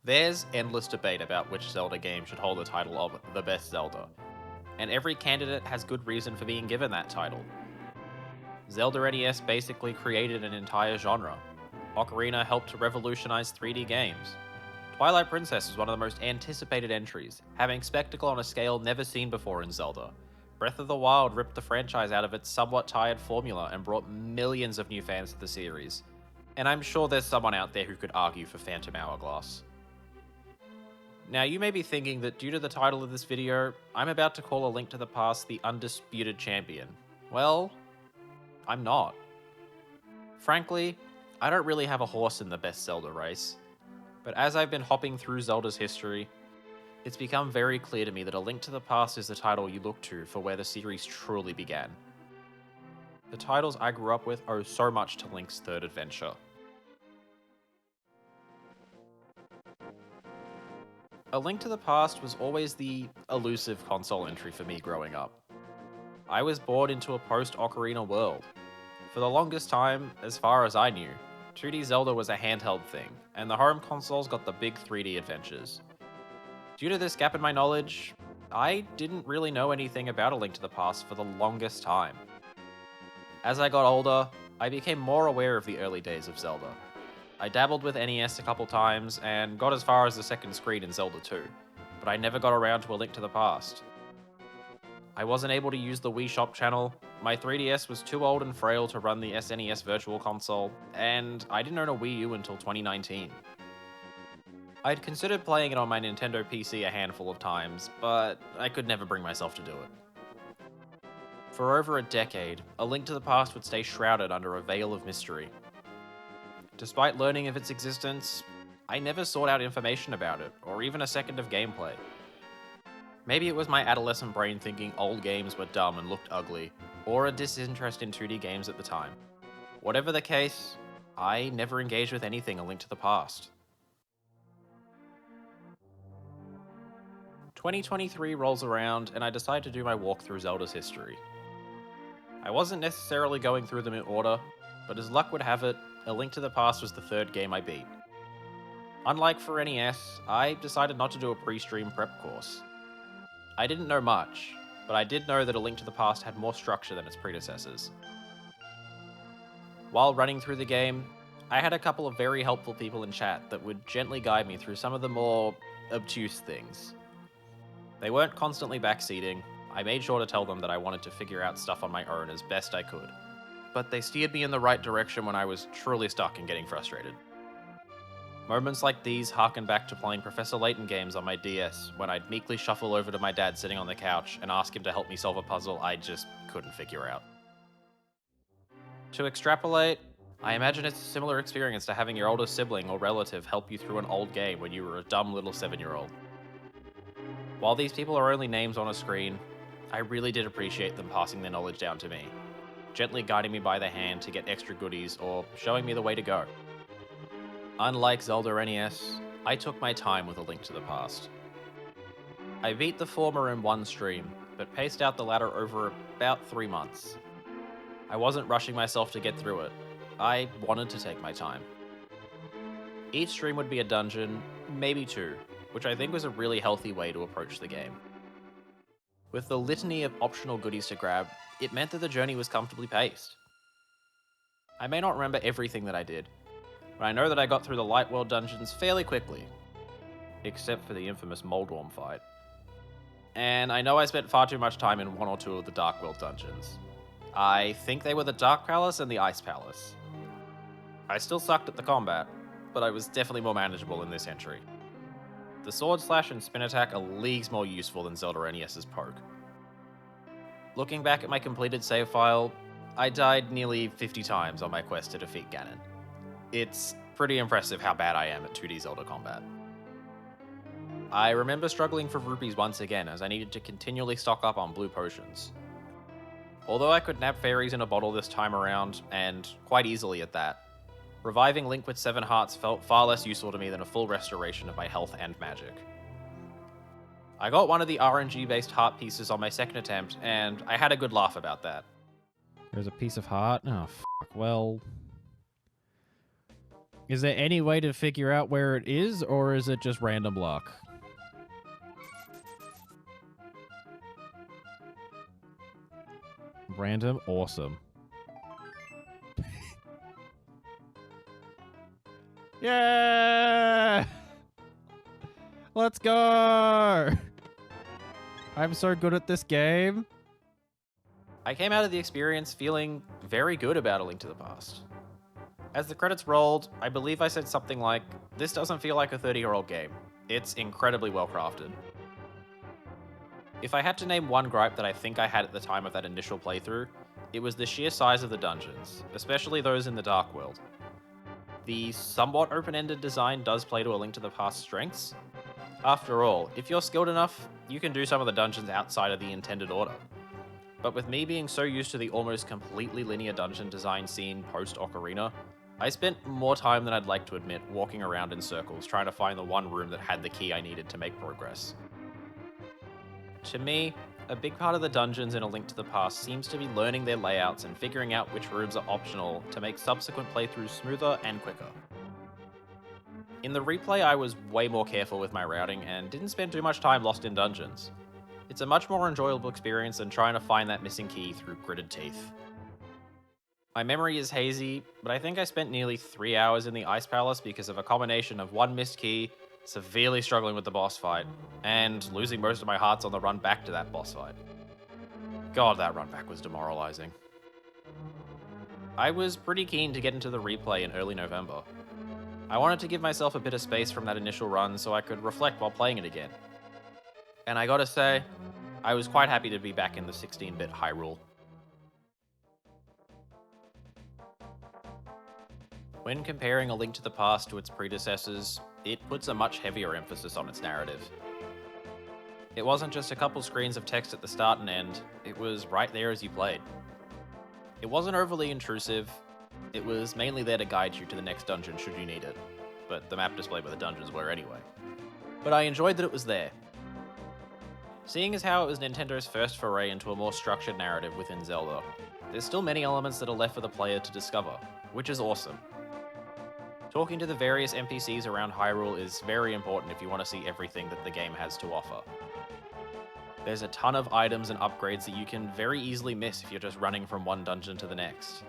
There's endless debate about which Zelda game should hold the title of the best Zelda, and every candidate has good reason for being given that title. Zelda NES basically created an entire genre. Ocarina helped to revolutionize 3D games. Twilight Princess is one of the most anticipated entries, having spectacle on a scale never seen before in Zelda. Breath of the Wild ripped the franchise out of its somewhat tired formula and brought millions of new fans to the series. And I'm sure there's someone out there who could argue for Phantom Hourglass. Now, you may be thinking that due to the title of this video, I'm about to call A Link to the Past the undisputed champion. Well, I'm not. Frankly, I don't really have a horse in the best Zelda race, but as I've been hopping through Zelda's history, it's become very clear to me that A Link to the Past is the title you look to for where the series truly began. The titles I grew up with owe so much to Link's third adventure. A Link to the Past was always the elusive console entry for me growing up. I was born into a post-Ocarina world. For the longest time, as far as I knew, 2D Zelda was a handheld thing, and the home consoles got the big 3D adventures. Due to this gap in my knowledge, I didn't really know anything about A Link to the Past for the longest time. As I got older, I became more aware of the early days of Zelda. I dabbled with NES a couple times and got as far as the second screen in Zelda 2, but I never got around to A Link to the Past. I wasn't able to use the Wii Shop channel, my 3DS was too old and frail to run the SNES Virtual Console, and I didn't own a Wii U until 2019. I'd considered playing it on my Nintendo PC a handful of times, but I could never bring myself to do it. For over a decade, A Link to the Past would stay shrouded under a veil of mystery. Despite learning of its existence, I never sought out information about it, or even a second of gameplay. Maybe it was my adolescent brain thinking old games were dumb and looked ugly, or a disinterest in 2D games at the time. Whatever the case, I never engaged with anything A Link to the Past. 2023 rolls around and I decide to do my walk through Zelda's history. I wasn't necessarily going through them in order, but as luck would have it, A Link to the Past was the third game I beat. Unlike for NES, I decided not to do a pre-stream prep course. I didn't know much, but I did know that A Link to the Past had more structure than its predecessors. While running through the game, I had a couple of very helpful people in chat that would gently guide me through some of the more obtuse things. They weren't constantly backseating. I made sure to tell them that I wanted to figure out stuff on my own as best I could, but they steered me in the right direction when I was truly stuck and getting frustrated. Moments like these harken back to playing Professor Layton games on my DS, when I'd meekly shuffle over to my dad sitting on the couch and ask him to help me solve a puzzle I just couldn't figure out. To extrapolate, I imagine it's a similar experience to having your older sibling or relative help you through an old game when you were a dumb little 7-year-old. While these people are only names on a screen, I really did appreciate them passing their knowledge down to me, gently guiding me by the hand to get extra goodies or showing me the way to go. Unlike Zelda NES, I took my time with A Link to the Past. I beat the former in one stream, but paced out the latter over about 3 months. I wasn't rushing myself to get through it. I wanted to take my time. Each stream would be a dungeon, maybe 2, which I think was a really healthy way to approach the game. With the litany of optional goodies to grab, it meant that the journey was comfortably paced. I may not remember everything that I did, but I know that I got through the Light World dungeons fairly quickly, except for the infamous Moldworm fight. And I know I spent far too much time in one or two of the Dark World dungeons. I think they were the Dark Palace and the Ice Palace. I still sucked at the combat, but I was definitely more manageable in this entry. The Sword Slash and Spin Attack are leagues more useful than Zelda NES's Poke. Looking back at my completed save file, I died nearly 50 times on my quest to defeat Ganon. It's pretty impressive how bad I am at 2D Zelda combat. I remember struggling for rupees once again as I needed to continually stock up on blue potions. Although I could nab fairies in a bottle this time around, and quite easily at that, reviving Link with 7 hearts felt far less useful to me than a full restoration of my health and magic. I got one of the RNG-based heart pieces on my second attempt, and I had a good laugh about that. There's a piece of heart? Oh, fuck. Well... Is there any way to figure out where it is, or is it just random luck? Random? Awesome. Yeah! Let's go! I'm so good at this game. I came out of the experience feeling very good about A Link to the Past. As the credits rolled, I believe I said something like, "This doesn't feel like a 30-year-old game. It's incredibly well crafted." If I had to name one gripe that I think I had at the time of that initial playthrough, it was the sheer size of the dungeons, especially those in the Dark World. The somewhat open-ended design does play to A Link to the Past's strengths. After all, if you're skilled enough, you can do some of the dungeons outside of the intended order. But with me being so used to the almost completely linear dungeon design scene post-Ocarina, I spent more time than I'd like to admit walking around in circles trying to find the one room that had the key I needed to make progress. To me, a big part of the dungeons in A Link to the Past seems to be learning their layouts and figuring out which rooms are optional to make subsequent playthroughs smoother and quicker. In the replay, I was way more careful with my routing and didn't spend too much time lost in dungeons. It's a much more enjoyable experience than trying to find that missing key through gritted teeth. My memory is hazy, but I think I spent nearly 3 hours in the Ice Palace because of a combination of one missed key, severely struggling with the boss fight, and losing most of my hearts on the run back to that boss fight. God, that run back was demoralizing. I was pretty keen to get into the replay in early November. I wanted to give myself a bit of space from that initial run so I could reflect while playing it again. And I gotta say, I was quite happy to be back in the 16-bit Hyrule. When comparing A Link to the Past to its predecessors, it puts a much heavier emphasis on its narrative. It wasn't just a couple screens of text at the start and end, it was right there as you played. It wasn't overly intrusive, it was mainly there to guide you to the next dungeon should you need it, but the map displayed where the dungeons were anyway. But I enjoyed that it was there. Seeing as how it was Nintendo's first foray into a more structured narrative within Zelda, there's still many elements that are left for the player to discover, which is awesome. Talking to the various NPCs around Hyrule is very important if you want to see everything that the game has to offer. There's a ton of items and upgrades that you can very easily miss if you're just running from one dungeon to the next.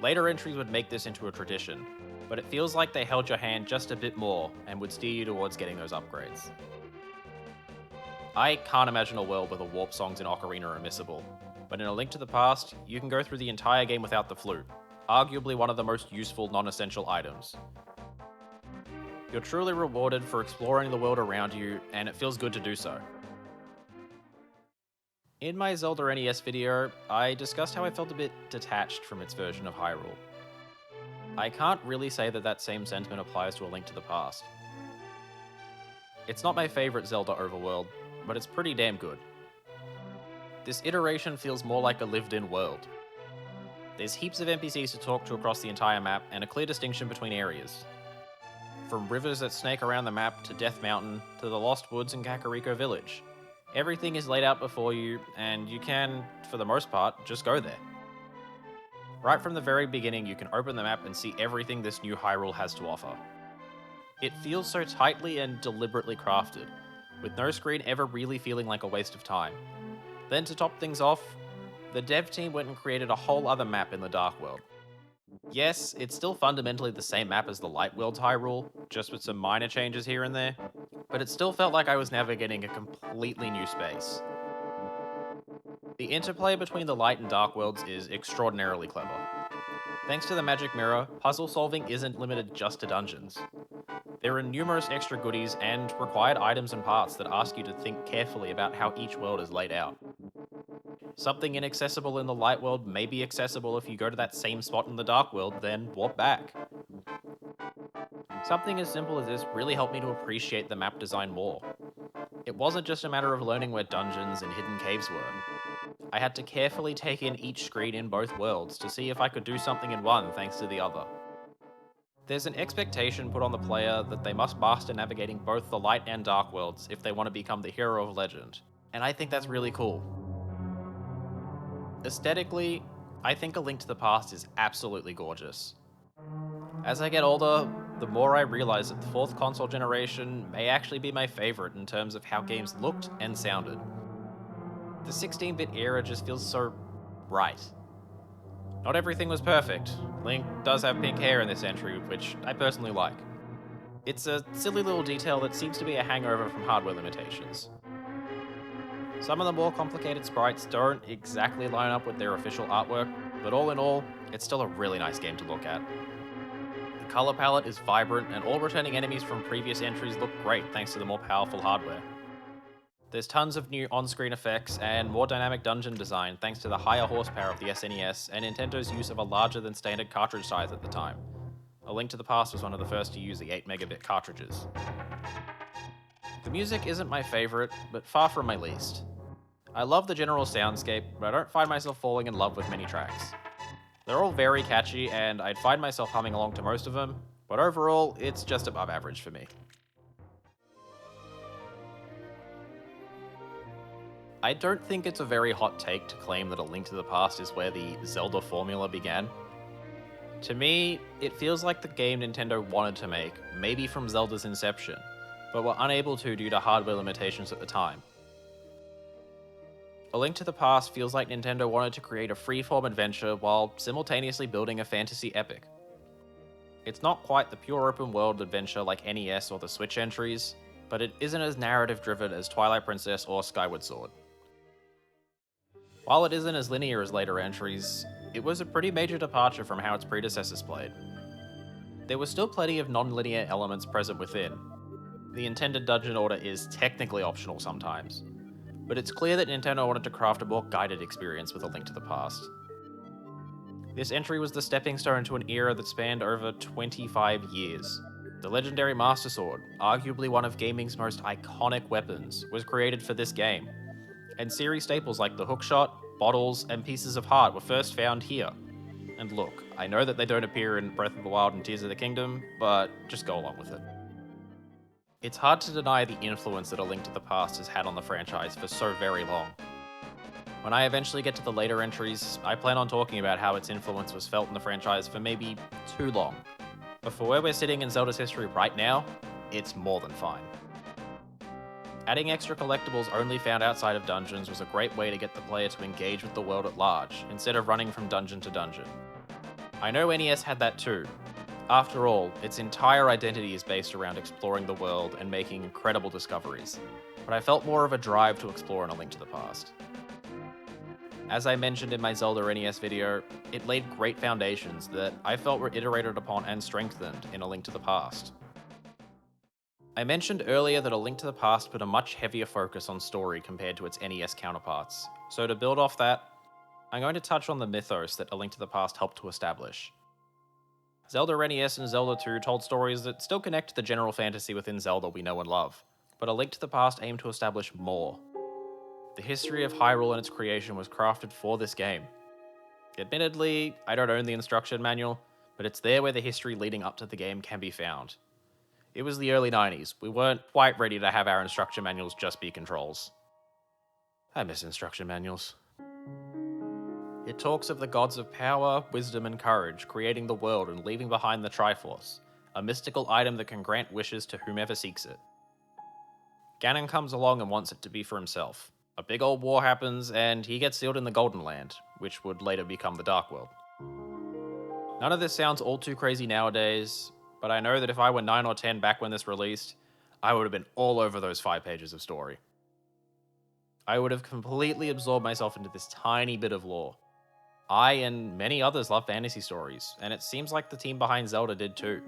Later entries would make this into a tradition, but it feels like they held your hand just a bit more and would steer you towards getting those upgrades. I can't imagine a world where the warp songs in Ocarina are missable, but in A Link to the Past, you can go through the entire game without the flute, arguably one of the most useful non-essential items. You're truly rewarded for exploring the world around you, and it feels good to do so. In my Zelda NES video, I discussed how I felt a bit detached from its version of Hyrule. I can't really say that that same sentiment applies to A Link to the Past. It's not my favourite Zelda overworld, but it's pretty damn good. This iteration feels more like a lived-in world. There's heaps of NPCs to talk to across the entire map, and a clear distinction between areas. From rivers that snake around the map to Death Mountain, to the Lost Woods and Kakariko Village. Everything is laid out before you, and you can, for the most part, just go there. Right from the very beginning, you can open the map and see everything this new Hyrule has to offer. It feels so tightly and deliberately crafted, with no screen ever really feeling like a waste of time. Then to top things off, the dev team went and created a whole other map in the Dark World. Yes, it's still fundamentally the same map as the Light World's Hyrule, just with some minor changes here and there, but it still felt like I was navigating a completely new space. The interplay between the Light and Dark Worlds is extraordinarily clever. Thanks to the Magic Mirror, puzzle solving isn't limited just to dungeons. There are numerous extra goodies and required items and parts that ask you to think carefully about how each world is laid out. Something inaccessible in the Light World may be accessible if you go to that same spot in the Dark World, then warp back. Something as simple as this really helped me to appreciate the map design more. It wasn't just a matter of learning where dungeons and hidden caves were. I had to carefully take in each screen in both worlds to see if I could do something in one thanks to the other. There's an expectation put on the player that they must master navigating both the Light and Dark Worlds if they want to become the hero of legend, and I think that's really cool. Aesthetically, I think A Link to the Past is absolutely gorgeous. As I get older, the more I realize that the fourth console generation may actually be my favorite in terms of how games looked and sounded. The 16-bit era just feels so right. Not everything was perfect. Link does have pink hair in this entry, which I personally like. It's a silly little detail that seems to be a hangover from hardware limitations. Some of the more complicated sprites don't exactly line up with their official artwork, but all in all, it's still a really nice game to look at. The color palette is vibrant, and all returning enemies from previous entries look great thanks to the more powerful hardware. There's tons of new on-screen effects and more dynamic dungeon design thanks to the higher horsepower of the SNES and Nintendo's use of a larger than standard cartridge size at the time. A Link to the Past was one of the first to use the 8 megabit cartridges. The music isn't my favorite, but far from my least. I love the general soundscape, but I don't find myself falling in love with many tracks. They're all very catchy, and I'd find myself humming along to most of them, but overall, it's just above average for me. I don't think it's a very hot take to claim that A Link to the Past is where the Zelda formula began. To me, it feels like the game Nintendo wanted to make, maybe from Zelda's inception, but were unable to due to hardware limitations at the time. A Link to the Past feels like Nintendo wanted to create a freeform adventure while simultaneously building a fantasy epic. It's not quite the pure open world adventure like NES or the Switch entries, but it isn't as narrative driven as Twilight Princess or Skyward Sword. While it isn't as linear as later entries, it was a pretty major departure from how its predecessors played. There were still plenty of non-linear elements present within. The intended dungeon order is technically optional sometimes, but it's clear that Nintendo wanted to craft a more guided experience with A Link to the Past. This entry was the stepping stone to an era that spanned over 25 years. The legendary Master Sword, arguably one of gaming's most iconic weapons, was created for this game, and series staples like the hookshot, bottles, and pieces of heart were first found here. And look, I know that they don't appear in Breath of the Wild and Tears of the Kingdom, but just go along with it. It's hard to deny the influence that A Link to the Past has had on the franchise for so very long. When I eventually get to the later entries, I plan on talking about how its influence was felt in the franchise for maybe too long. But for where we're sitting in Zelda's history right now, it's more than fine. Adding extra collectibles only found outside of dungeons was a great way to get the player to engage with the world at large, instead of running from dungeon to dungeon. I know NES had that too. After all, its entire identity is based around exploring the world and making incredible discoveries, but I felt more of a drive to explore in A Link to the Past. As I mentioned in my Zelda NES video, it laid great foundations that I felt were iterated upon and strengthened in A Link to the Past. I mentioned earlier that A Link to the Past put a much heavier focus on story compared to its NES counterparts, so to build off that, I'm going to touch on the mythos that A Link to the Past helped to establish. Zelda NES and Zelda 2 told stories that still connect to the general fantasy within Zelda we know and love, but A Link to the Past aimed to establish more. The history of Hyrule and its creation was crafted for this game. Admittedly, I don't own the instruction manual, but it's there where the history leading up to the game can be found. It was the early 90s, we weren't quite ready to have our instruction manuals just be controls. I miss instruction manuals. It talks of the gods of power, wisdom, and courage creating the world and leaving behind the Triforce, a mystical item that can grant wishes to whomever seeks it. Ganon comes along and wants it to be for himself. A big old war happens, and he gets sealed in the Golden Land, which would later become the Dark World. None of this sounds all too crazy nowadays, but I know that if I were 9 or 10 back when this released, I would have been all over those 5 pages of story. I would have completely absorbed myself into this tiny bit of lore. I and many others love fantasy stories, and it seems like the team behind Zelda did too.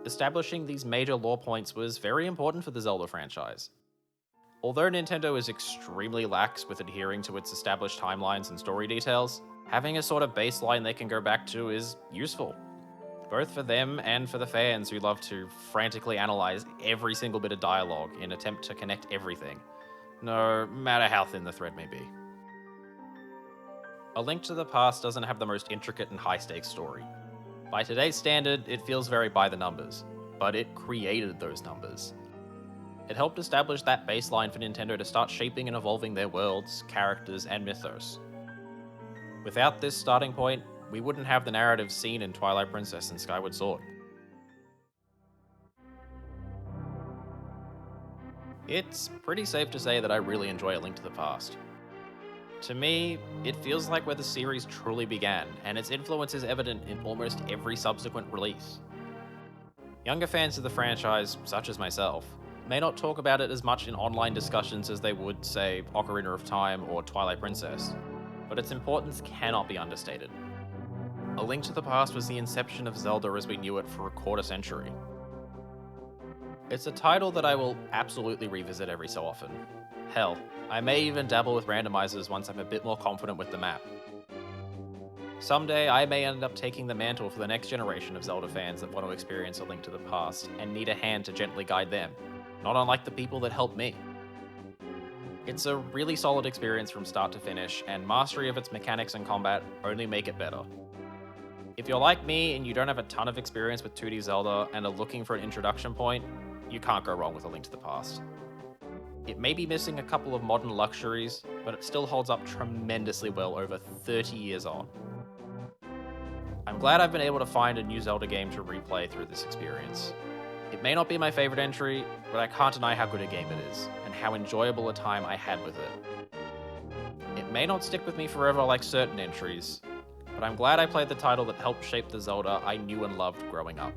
Establishing these major lore points was very important for the Zelda franchise. Although Nintendo is extremely lax with adhering to its established timelines and story details, having a sort of baseline they can go back to is useful. Both for them and for the fans who love to frantically analyze every single bit of dialogue in an attempt to connect everything, no matter how thin the thread may be. A Link to the Past doesn't have the most intricate and high-stakes story. By today's standard, it feels very by the numbers, but it created those numbers. It helped establish that baseline for Nintendo to start shaping and evolving their worlds, characters, and mythos. Without this starting point, we wouldn't have the narrative seen in Twilight Princess and Skyward Sword. It's pretty safe to say that I really enjoy A Link to the Past. To me, it feels like where the series truly began, and its influence is evident in almost every subsequent release. Younger fans of the franchise, such as myself, may not talk about it as much in online discussions as they would, say, Ocarina of Time or Twilight Princess, but its importance cannot be understated. A Link to the Past was the inception of Zelda as we knew it for a quarter century. It's a title that I will absolutely revisit every so often. Hell, I may even dabble with randomizers once I'm a bit more confident with the map. Someday, I may end up taking the mantle for the next generation of Zelda fans that want to experience A Link to the Past and need a hand to gently guide them, not unlike the people that helped me. It's a really solid experience from start to finish, and mastery of its mechanics and combat only make it better. If you're like me and you don't have a ton of experience with 2D Zelda and are looking for an introduction point, you can't go wrong with A Link to the Past. It may be missing a couple of modern luxuries, but it still holds up tremendously well over 30 years on. I'm glad I've been able to find a new Zelda game to replay through this experience. It may not be my favorite entry, but I can't deny how good a game it is, and how enjoyable a time I had with it. It may not stick with me forever like certain entries, but I'm glad I played the title that helped shape the Zelda I knew and loved growing up.